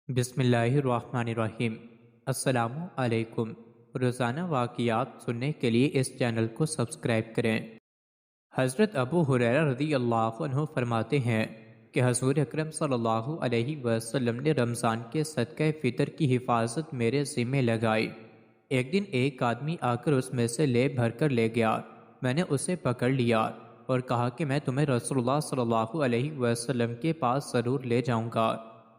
بسم اللہ الرحمن الرحیم۔ السلام علیکم۔ روزانہ واقعات سننے کے لیے اس چینل کو سبسکرائب کریں۔ حضرت ابو ہریرہ رضی اللہ عنہ فرماتے ہیں کہ حضور اکرم صلی اللہ علیہ وسلم نے رمضان کے صدقہ فطر کی حفاظت میرے ذمہ لگائی۔ ایک دن ایک آدمی آ کر اس میں سے لے بھر کر لے گیا۔ میں نے اسے پکڑ لیا اور کہا کہ میں تمہیں رسول اللہ صلی اللہ علیہ وسلم کے پاس ضرور لے جاؤں گا۔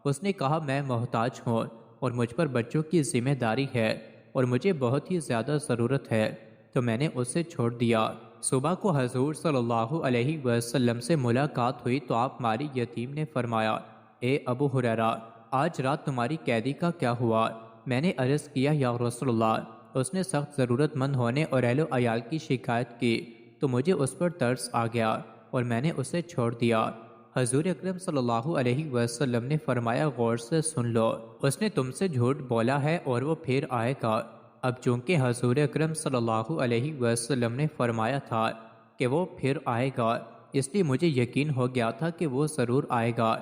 اس نے کہا میں محتاج ہوں اور مجھ پر بچوں کی ذمہ داری ہے اور مجھے بہت ہی زیادہ ضرورت ہے، تو میں نے اسے چھوڑ دیا۔ صبح کو حضور صلی اللہ علیہ وسلم سے ملاقات ہوئی تو آپ مالی یتیم نے فرمایا، اے ابو ہریرہ، آج رات تمہاری قیدی کا کیا ہوا؟ میں نے عرض کیا، یا رسول اللہ، اس نے سخت ضرورت مند ہونے اور اہل و عیال کی شکایت کی تو مجھے اس پر ترس آ گیا اور میں نے اسے چھوڑ دیا۔ حضور اکرم صلی اللہ علیہ وسلم نے فرمایا، غور سے سن لو، اس نے تم سے جھوٹ بولا ہے اور وہ پھر آئے گا۔ اب چونکہ حضور اکرم صلی اللہ علیہ وسلم نے فرمایا تھا کہ وہ پھر آئے گا، اس لیے مجھے یقین ہو گیا تھا کہ وہ ضرور آئے گا۔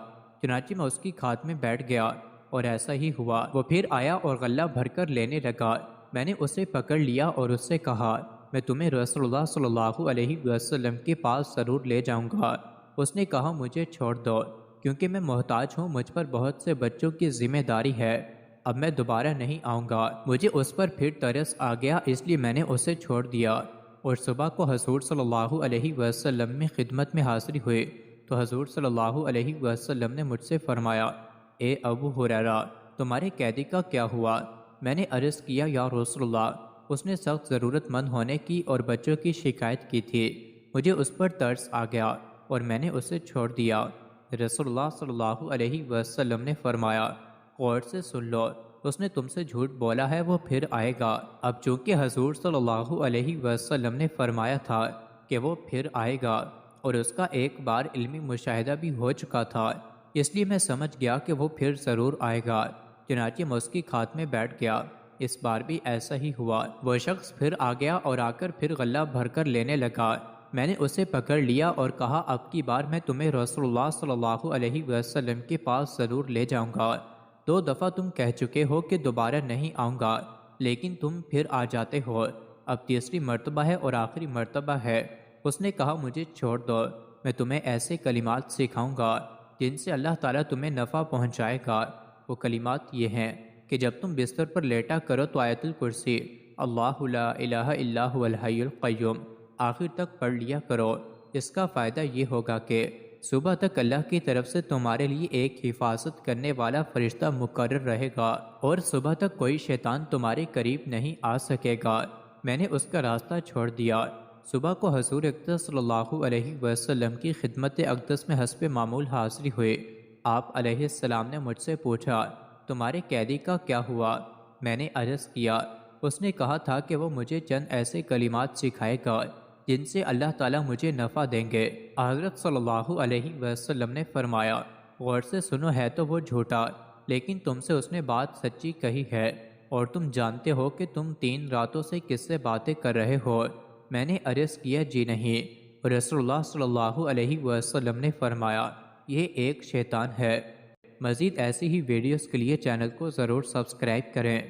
چنانچہ میں اس کی کھات میں بیٹھ گیا اور ایسا ہی ہوا۔ وہ پھر آیا اور غلہ بھر کر لینے لگا۔ میں نے اسے پکڑ لیا اور اس سے کہا، میں تمہیں رسول اللہ صلی اللہ علیہ وسلم کے پاس ضرور لے جاؤں گا۔ اس نے کہا، مجھے چھوڑ دو کیونکہ میں محتاج ہوں، مجھ پر بہت سے بچوں کی ذمہ داری ہے، اب میں دوبارہ نہیں آؤں گا۔ مجھے اس پر پھر ترس آ گیا، اس لیے میں نے اسے چھوڑ دیا۔ اور صبح کو حضور صلی اللہ علیہ وسلم میں خدمت میں حاضری ہوئی تو حضور صلی اللہ علیہ وسلم نے مجھ سے فرمایا، اے ابو ہریرہ، تمہارے قیدی کا کیا ہوا؟ میں نے عرض کیا، یا رسول اللہ، اس نے سخت ضرورت مند ہونے کی اور بچوں کی شکایت کی تھی، مجھے اس پر ترس آ گیا اور میں نے اسے چھوڑ دیا۔ رسول اللہ صلی اللہ علیہ وسلم نے فرمایا، غور سے سن لو، اس نے تم سے جھوٹ بولا ہے، وہ پھر آئے گا۔ اب چونکہ حضور صلی اللہ علیہ وسلم نے فرمایا تھا کہ وہ پھر آئے گا اور اس کا ایک بار علمی مشاہدہ بھی ہو چکا تھا، اس لیے میں سمجھ گیا کہ وہ پھر ضرور آئے گا۔ چنانچہ میں اس کی کھات میں بیٹھ گیا۔ اس بار بھی ایسا ہی ہوا۔ وہ شخص پھر آ گیا اور آ کر پھر غلہ بھر کر لینے لگا۔ میں نے اسے پکڑ لیا اور کہا، اب کی بار میں تمہیں رسول اللہ صلی اللہ علیہ وسلم کے پاس ضرور لے جاؤں گا۔ 2 دفعہ تم کہہ چکے ہو کہ دوبارہ نہیں آؤں گا، لیکن تم پھر آ جاتے ہو، اب تیسری مرتبہ ہے اور آخری مرتبہ ہے۔ اس نے کہا، مجھے چھوڑ دو، میں تمہیں ایسے کلمات سکھاؤں گا جن سے اللہ تعالیٰ تمہیں نفع پہنچائے گا۔ وہ کلمات یہ ہیں کہ جب تم بستر پر لیٹا کرو تو آیت الکرسی، اللہ لا الہ الا هو الحی القیوم، آخر تک پڑھ لیا کرو۔ اس کا فائدہ یہ ہوگا کہ صبح تک اللہ کی طرف سے تمہارے لیے ایک حفاظت کرنے والا فرشتہ مقرر رہے گا اور صبح تک کوئی شیطان تمہارے قریب نہیں آ سکے گا۔ میں نے اس کا راستہ چھوڑ دیا۔ صبح کو حضور اقدس صلی اللہ علیہ وسلم کی خدمت اقدس میں حسب معمول حاضری ہوئی۔ آپ علیہ السلام نے مجھ سے پوچھا، تمہارے قیدی کا کیا ہوا؟ میں نے عرض کیا، اس نے کہا تھا کہ وہ مجھے چند ایسے کلمات سکھائے گا جن سے اللہ تعالیٰ مجھے نفع دیں گے۔ حضرت صلی اللہ علیہ وسلم نے فرمایا، غور سے سنو، ہے تو وہ جھوٹا، لیکن تم سے اس نے بات سچی کہی ہے اور تم جانتے ہو کہ تم 3 راتوں سے کس سے باتیں کر رہے ہو؟ میں نے عرض کیا، جی نہیں۔ رسول اللہ صلی اللہ علیہ وسلم نے فرمایا، یہ ایک شیطان ہے۔ مزید ایسی ہی ویڈیوز کے لیے چینل کو ضرور سبسکرائب کریں۔